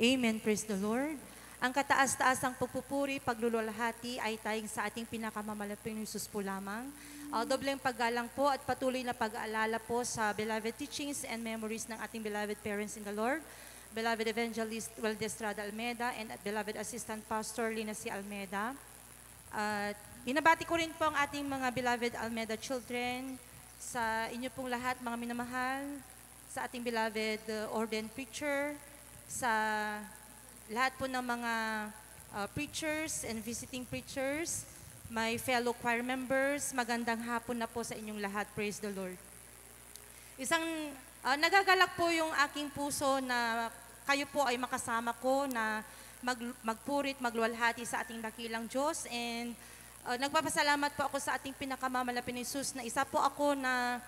Amen. Praise the Lord. Ang kataas-taasang pagpupuri, pagluluwalhati ay tayong sa ating pinakamamalapit na Jesus po lamang. Dobleng paggalang po at patuloy na pag-aalala po sa beloved teachings and memories ng ating beloved parents in the Lord, beloved evangelist Walde Estrada Almeda and beloved assistant pastor Lina C. Almeda. At binabati ko rin po ang ating mga beloved Almeda children, sa inyo pong lahat mga minamahal, sa ating beloved ordained preacher, sa lahat po ng mga preachers and visiting preachers, my fellow choir members, magandang hapon na po sa inyong lahat. Praise the Lord. Isang nagagalak po yung aking puso na kayo po ay makasama ko na magpurit, magluwalhati sa ating dakilang Diyos. And nagpapasalamat po ako sa ating pinakamamalapit na Jesus na isa po ako na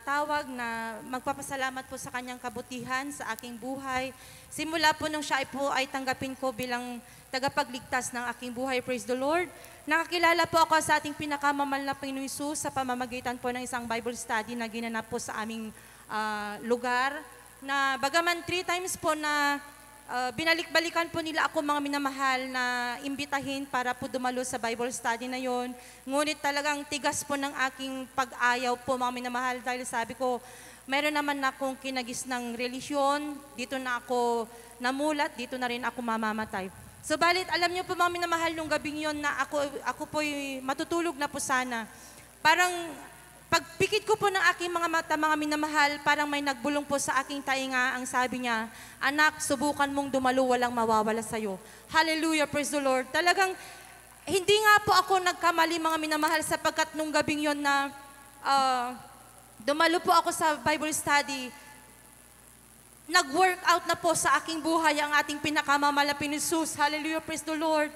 tawag na magpapasalamat po sa kanyang kabutihan sa aking buhay. Simula po nung siya ay tanggapin ko bilang tagapagligtas ng aking buhay. Praise the Lord. Nakakilala po ako sa ating pinakamamalapit na Jesus sa pamamagitan po ng isang Bible study na ginanap po sa aming lugar. Na bagaman 3 times po na binalik-balikan po nila ako mga minamahal na imbitahin para po dumalo sa Bible study na yon. Ngunit talagang tigas po ng aking pag-ayaw po mga minamahal dahil sabi ko, meron naman na akong kinagis ng relisyon, dito na ako namulat, dito na rin ako mamamatay. Subalit, alam niyo po mga minamahal nung gabing yon na ako po'y matutulog na po sana. Parang pagpikit ko po ng aking mga mata, mga minamahal, parang may nagbulong po sa aking tainga. Ang sabi niya, anak, subukan mong dumalo, walang mawawala sa'yo. Hallelujah, praise the Lord. Talagang, hindi nga po ako nagkamali, mga minamahal, sapagkat nung gabing yon na dumalo po ako sa Bible study, nag-work out na po sa aking buhay ang ating pinakamamalapit na Jesus. Hallelujah, praise the Lord.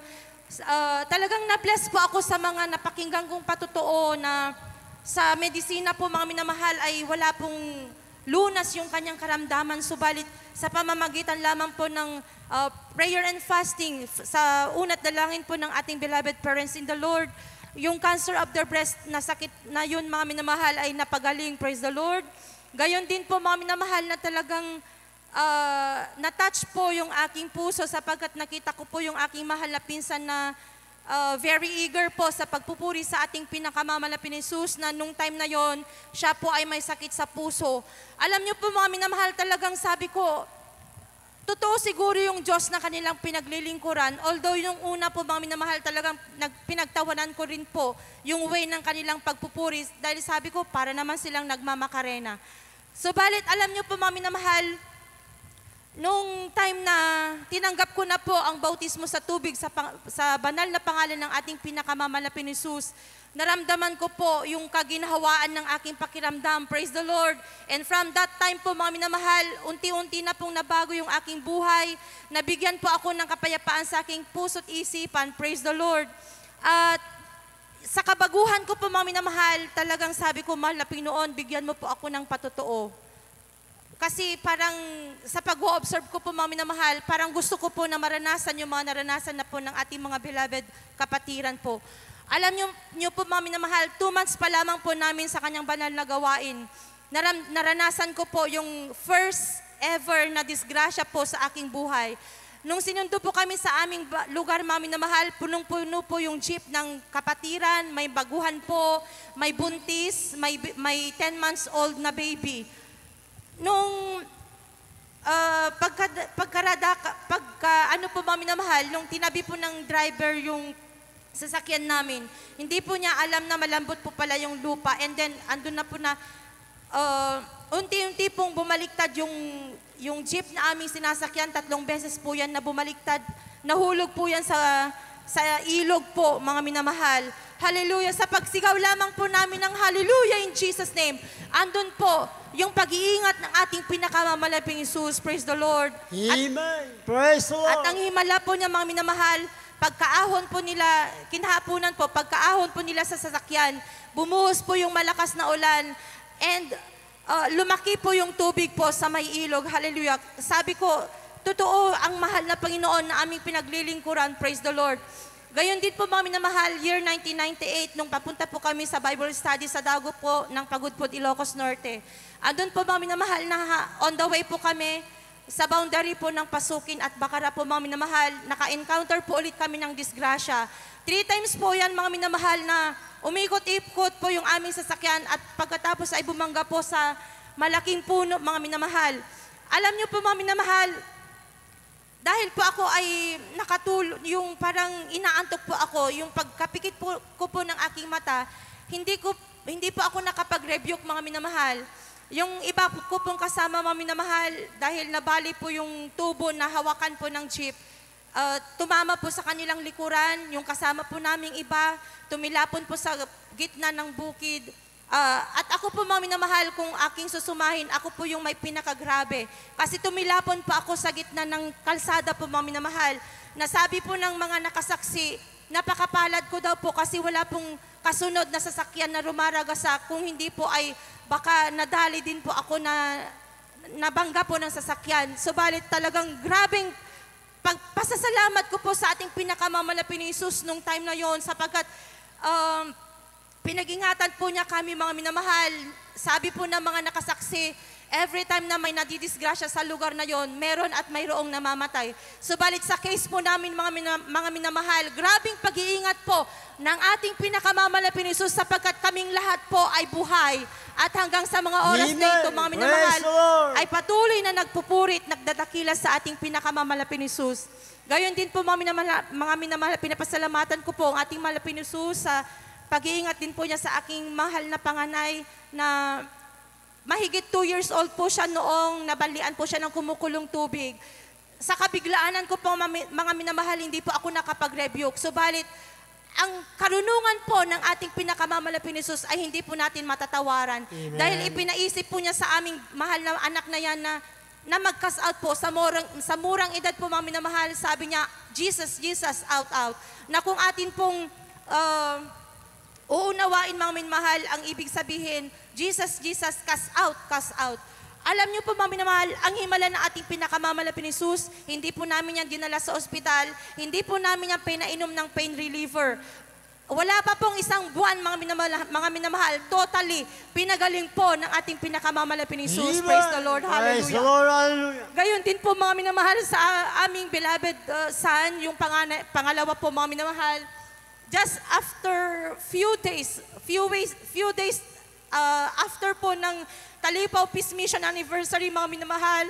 Talagang na-bless po ako sa mga napakinggan kong patotoo na sa medisina po mga minamahal ay wala pong lunas yung kanyang karamdaman. Subalit sa pamamagitan lamang po ng prayer and fasting, sa unat dalangin po ng ating beloved parents in the Lord, yung cancer of their breast na sakit na yun mga minamahal ay napagaling. Praise the Lord. Gayon din po mga minamahal na talagang na-touch po yung aking puso sapagkat nakita ko po yung aking mahal na pinsan na very eager po sa pagpupuri sa ating pinakamamalapit na Jesus na nung time na yon, siya po ay may sakit sa puso. Alam niyo po mga minamahal, talagang sabi ko, totoo siguro yung Diyos na kanilang pinaglilingkuran. Although yung una po mga minamahal, talagang pinagtawanan ko rin po yung way ng kanilang pagpupuri dahil sabi ko, para naman silang nagmamakarena. Subalit, alam niyo po mga minamahal, nung time na tinanggap ko na po ang bautismo sa tubig sa banal na pangalan ng ating pinakamamalapit na Jesus, naramdaman ko po yung kaginhawaan ng aking pakiramdam. Praise the Lord. And from that time po mga minamahal, unti-unti na pong nabago yung aking buhay. Nabigyan po ako ng kapayapaan sa aking puso't isipan. Praise the Lord. At sa kabaguhan ko po mga minamahal, talagang sabi ko, mahal na Pinoon, bigyan mo po ako ng patotoo. Kasi parang sa pag-o-observe ko po mga minamahal, parang gusto ko po na maranasan yung mga naranasan na po ng ating mga beloved kapatiran po. Alam niyo po mga minamahal, 2 months pa lamang po namin sa kanyang banal na gawain. Naranasan ko po yung first ever na disgrasya po sa aking buhay. Nung sinundo po kami sa aming lugar mga minamahal, punong-puno po yung jeep ng kapatiran, may baguhan po, may buntis, may 10 months old na baby. Nung ano po mga minamahal, nung tinabi po ng driver yung sasakyan namin, hindi po niya alam na malambot po pala yung lupa, and then andun na po na unti-unti pong bumaliktad yung jeep na aming sinasakyan. 3 beses po yan na bumaliktad, nahulog po yan sa ilog po mga minamahal. Hallelujah. Sa pagsigaw lamang po namin ng hallelujah in Jesus' name, andun po yung pag-iingat ng ating pinakamamalapit Jesus. Praise the Lord. Amen. Praise the Lord. At ang himala po niya mga minamahal, pagkaahon po nila, kinahapunan po, pagkaahon po nila sa sasakyan, bumuhos po yung malakas na ulan, and lumaki po yung tubig po sa may ilog. Hallelujah. Sabi ko, totoo ang mahal na Panginoon na aming pinaglilingkuran. Praise the Lord. Gayon din po mga minamahal, year 1998, nung papunta po kami sa Bible study sa Dago po ng Pagudpud, Ilocos Norte. Andun po mga minamahal na on the way po kami, sa boundary po ng Pasukin at Bacara po mga minamahal, naka-encounter po ulit kami ng disgrasya. 3 times po yan mga minamahal na umikot-ikot po yung aming sasakyan at pagkatapos ay bumangga po sa malaking puno mga minamahal. Alam niyo po mga minamahal, dahil po ako ay yung parang inaantok po ako, yung pagkapikit ko po ng aking mata, hindi po ako nakapag-rebuke mga minamahal. Yung iba ko pong kasama mga minamahal, dahil nabali po yung tubo na hawakan po ng jeep, tumama po sa kanilang likuran, yung kasama po naming iba, tumilapon po sa gitna ng bukid. At ako po mga minamahal, kung aking susumahin, ako po yung may pinakagrabe. Kasi tumilapon po ako sa gitna ng kalsada po mga minamahal. Nasabi po ng mga nakasaksi, napakapalad ko daw po kasi wala pong kasunod na sasakyan na rumaragasak. Kung hindi po ay baka nadali din po ako na nabangga po ng sasakyan. Subalit talagang grabing pagpasasalamat ko po sa ating pinakamamalapit ni Jesus nung time na yon, sapagkat pinag-ingatan po niya kami mga minamahal. Sabi po ng mga nakasaksi, every time na may nadidisgrasya sa lugar na yon, meron at mayroong namamatay. Subalit sa case po namin mga minamahal, grabing pag-iingat po ng ating pinakamamalapit ni Jesus, sapagkat kaming lahat po ay buhay. At hanggang sa mga oras na ito, mga minamahal, ay patuloy na nagpupurit, nagdadakila sa ating pinakamamalapit ni Jesus. Gayon din po mga minamahal, pinapasalamatan ko po ang ating malapit ni Jesus sa pag-iingat din po niya sa aking mahal na panganay na mahigit 2 years old po siya noong nabalian po siya ng kumukulong tubig. Sa kabiglaanan ko po mga minamahal, hindi po ako nakapag-rebuke. Subalit, ang karunungan po ng ating pinakamamalapit ni Jesus ay hindi po natin matatawaran. Amen. Dahil ipinaisip po niya sa aming mahal na anak na yan na mag-cast out po sa murang edad po mga minamahal. Sabi niya, Jesus, Jesus, out, out. Na kung atin pong uunawain mga minamahal, ang ibig sabihin, Jesus, Jesus, cast out, cast out. Alam niyo po mga minamahal, ang himala ng ating pinakamamalapit ni Jesus, hindi po namin yan dinala sa ospital, hindi po namin yan pinainom ng pain reliever. Wala pa pong 1 buwan mga minamahal, totally pinagaling po ng ating pinakamamalapit ni Jesus. Praise the Lord, hallelujah. Praise the Lord, hallelujah. Gayon din po mga minamahal sa aming beloved son, yung pangalawa po mga minamahal. Just after few days after po ng Talipaw Peace Mission Anniversary mga minamahal,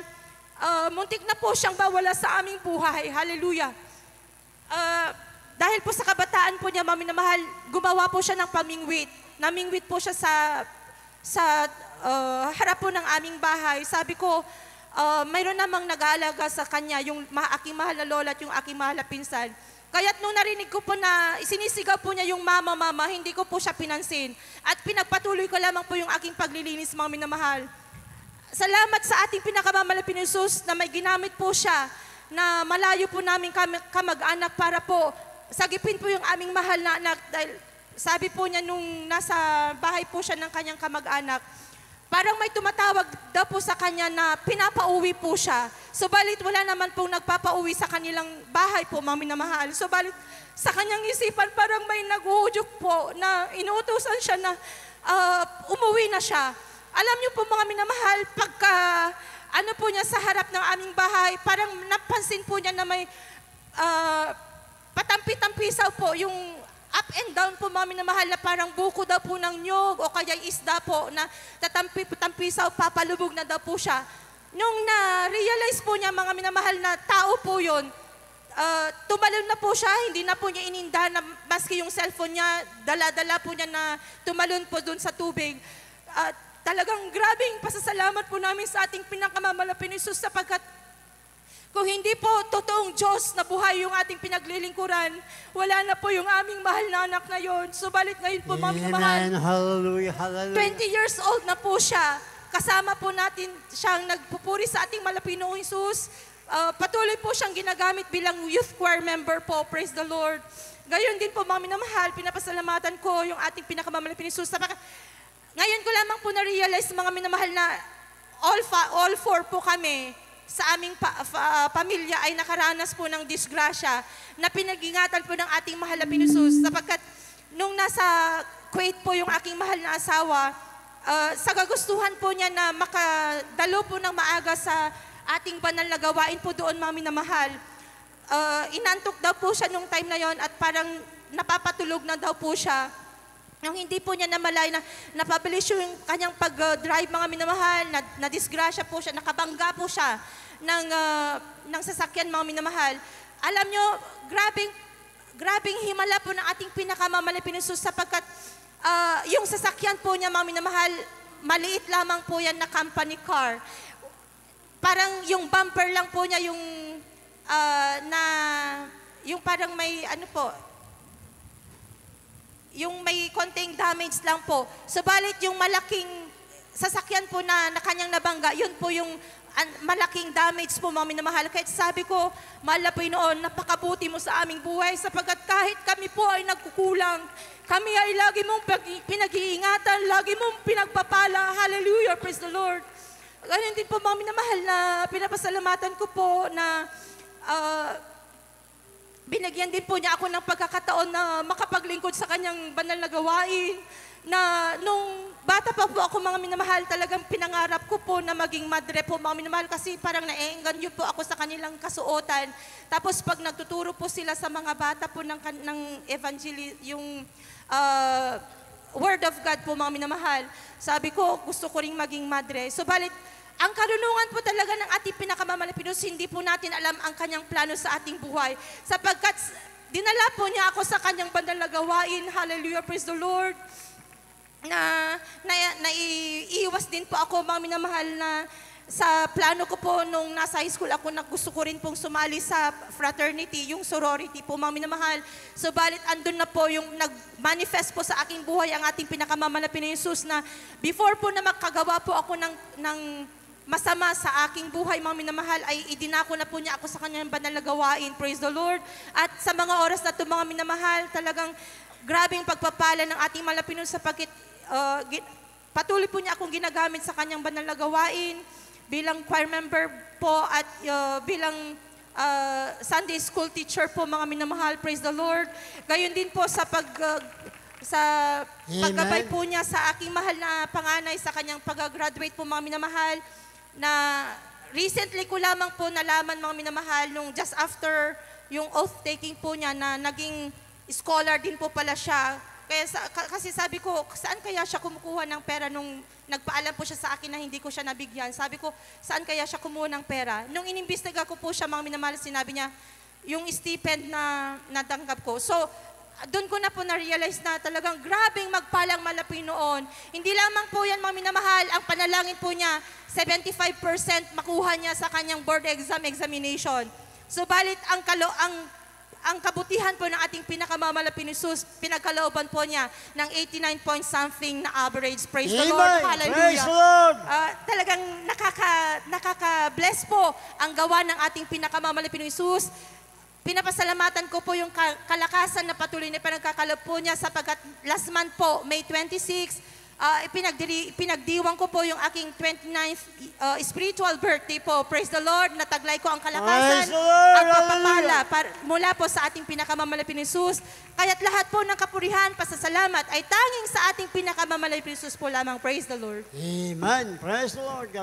muntik na po siyang bawala sa aming buhay. Hallelujah. Dahil po sa kabataan po niya mga minamahal, gumawa po siya ng pamingwit. Namingwit po siya sa harap po ng aming bahay. Sabi ko, mayroon namang nag-aalaga sa kanya, yung aking mahal na lola at yung aking mahal na pinsan. Kaya't nung narinig ko po na sinisigaw po niya yung mama, mama, hindi ko po siya pinansin. At pinagpatuloy ko lamang po yung aking paglilinis mga minamahal. Salamat sa ating pinakamamalapit ni Jesus na may ginamit po siya na malayo po namin kamag-anak para po sagipin po yung aming mahal na anak. Dahil sabi po niya nung nasa bahay po siya ng kanyang kamag-anak, parang may tumatawag daw po sa kanya na pinapauwi po siya. Subalit wala naman pong nagpapauwi sa kanilang bahay po, mga minamahal. Subalit sa kanyang isipan parang may naghuhudyok po na inuutosan siya na umuwi na siya. Alam niyo po mga minamahal, pagka ano po niya sa harap ng aming bahay, parang napansin po niya na may patampi-tampisaw po yung up and down po mga minamahal na parang buko daw po ng nyog o kaya isda po na tatampi-tampisaw, papalubog na daw po siya. Nung na-realize po niya mga minamahal na tao po yun, tumalon na po siya, hindi na po niya ininda na maski yung cellphone niya, dala-dala po niya na tumalon po dun sa tubig. Talagang grabing pasasalamat po namin sa ating pinakamamalapit ni Jesus sapagkat kung hindi po totoong Diyos na buhay yung ating pinaglilingkuran, wala na po yung aming mahal na anak na yon. Subalit ngayon po, mga minamahal, Hallelujah, hallelujah. 20 years old na po siya. Kasama po natin siyang nagpupuri sa ating malapinong Jesus. Patuloy po siyang ginagamit bilang youth choir member po. Praise the Lord. Gayon din po, mga minamahal, pinapasalamatan ko yung ating pinakamamalapit ni Jesus. Ngayon ko lamang po na-realize, mga minamahal, na all four po kami sa aming pamilya ay nakaranas po ng disgrasya na pinag-ingatan po ng ating mahal na Jesus. Sapagkat nung nasa Kuwait po yung aking mahal na asawa, sa kagustuhan po niya na makadalo po ng maaga sa ating banal na gawain po doon, mga minamahal. Inantok daw po siya nung time na yon at parang napapatulog na daw po siya. Nung hindi po niya namalay na napabilis yung kanyang pag-drive, mga minamahal, na disgrasya po siya, nakabangga po siya ng sasakyan, mga minamahal. Alam nyo, grabing himala po ng ating pinakamamahal na Panginoon sapagkat yung sasakyan po niya, mga minamahal, maliit lamang po yan na company car. Parang yung bumper lang po niya yung yung parang may yung may konting damage lang po. Subalit yung malaking sasakyan po na kanyang nabangga, yun po yung malaking damage po, mga minamahal. Kahit sabi ko, mahal na Panginoon, napakabuti mo sa aming buhay sapagkat kahit kami po ay nagkukulang, kami ay lagi mong pinag-iingatan, lagi mong pinagpapala. Hallelujah, praise the Lord. Ganyan din po, mga minamahal, na pinapasalamatan ko po na binigyan din po niya ako ng pagkakataon na makapaglingkod sa kanyang banal na gawain. Na nung bata pa po ako, mga minamahal, talagang pinangarap ko po na maging madre po, mga minamahal, kasi parang naengganyo po ako sa kanilang kasuotan. Tapos pag nagtuturo po sila sa mga bata po ng yung Word of God po, mga minamahal, sabi ko, gusto ko ring maging madre. Subalit, ang karunungan po talaga ng ating pinakamamahal na Panginoon, hindi po natin alam ang kanyang plano sa ating buhay. Sapagkat dinala po niya ako sa kanyang banal na gawain. Hallelujah, praise the Lord. Naiiwas din po ako, mga minamahal, na sa plano ko po nung nasa high school ako, na gusto ko rin pong sumali sa fraternity, yung sorority po, mga minamahal. Subalit andun na po yung nag-manifest po sa aking buhay ang ating pinakamamahal na Panginoon Jesus, na before po na makagawa po ako ng masama sa aking buhay, mga minamahal, ay idinako na po niya ako sa kanyang banal na gawain. Praise the Lord. At sa mga oras na ito, mga minamahal, talagang grabing pagpapala ng ating mahal na Panginoon sapagkat patuloy po niya akong ginagamit sa kanyang banal na gawain bilang choir member po at bilang Sunday school teacher po, mga minamahal. Praise the Lord. Gayon din po sa paggabay po niya sa aking mahal na panganay sa kanyang pag-graduate po, mga minamahal, na recently ko lamang po nalaman, mga minamahal, nung just after yung oath-taking po niya, na naging scholar din po pala siya. Kasi sabi ko, saan kaya siya kumukuha ng pera nung nagpaalam po siya sa akin na hindi ko siya nabigyan. Sabi ko, saan kaya siya kumuha ng pera? Nung inimbestiga ko po siya, mga minamahal, sinabi niya, yung stipend na natanggap ko. So, doon ko na po na-realize na talagang grabing magpalang malapi noon. Hindi lamang po yan, mga minamahal, ang panalangin po niya, 75% makuha niya sa kanyang board examination. Subalit ang kabutihan po ng ating pinakamamahal na Jesus, pinagkalooban po niya ng 89 point something na average. Praise the Lord. Hallelujah. Praise the Lord. Talagang nakaka-bless po ang gawa ng ating pinakamamahal na Jesus. Pinapasalamatan ko po yung kalakasan na patuloy na pinagkakaloob po niya sapagkat last month po, May 26, pinagdiwang ko po yung aking 29th spiritual birthday po. Praise the Lord. Nataglay ko ang kalakasan at papapala mula po sa ating pinakamamahal na Jesus. Kaya't lahat po ng kapurihan, pasasalamat ay tanging sa ating pinakamamahal na Jesus po lamang. Praise the Lord. Amen. Praise the Lord.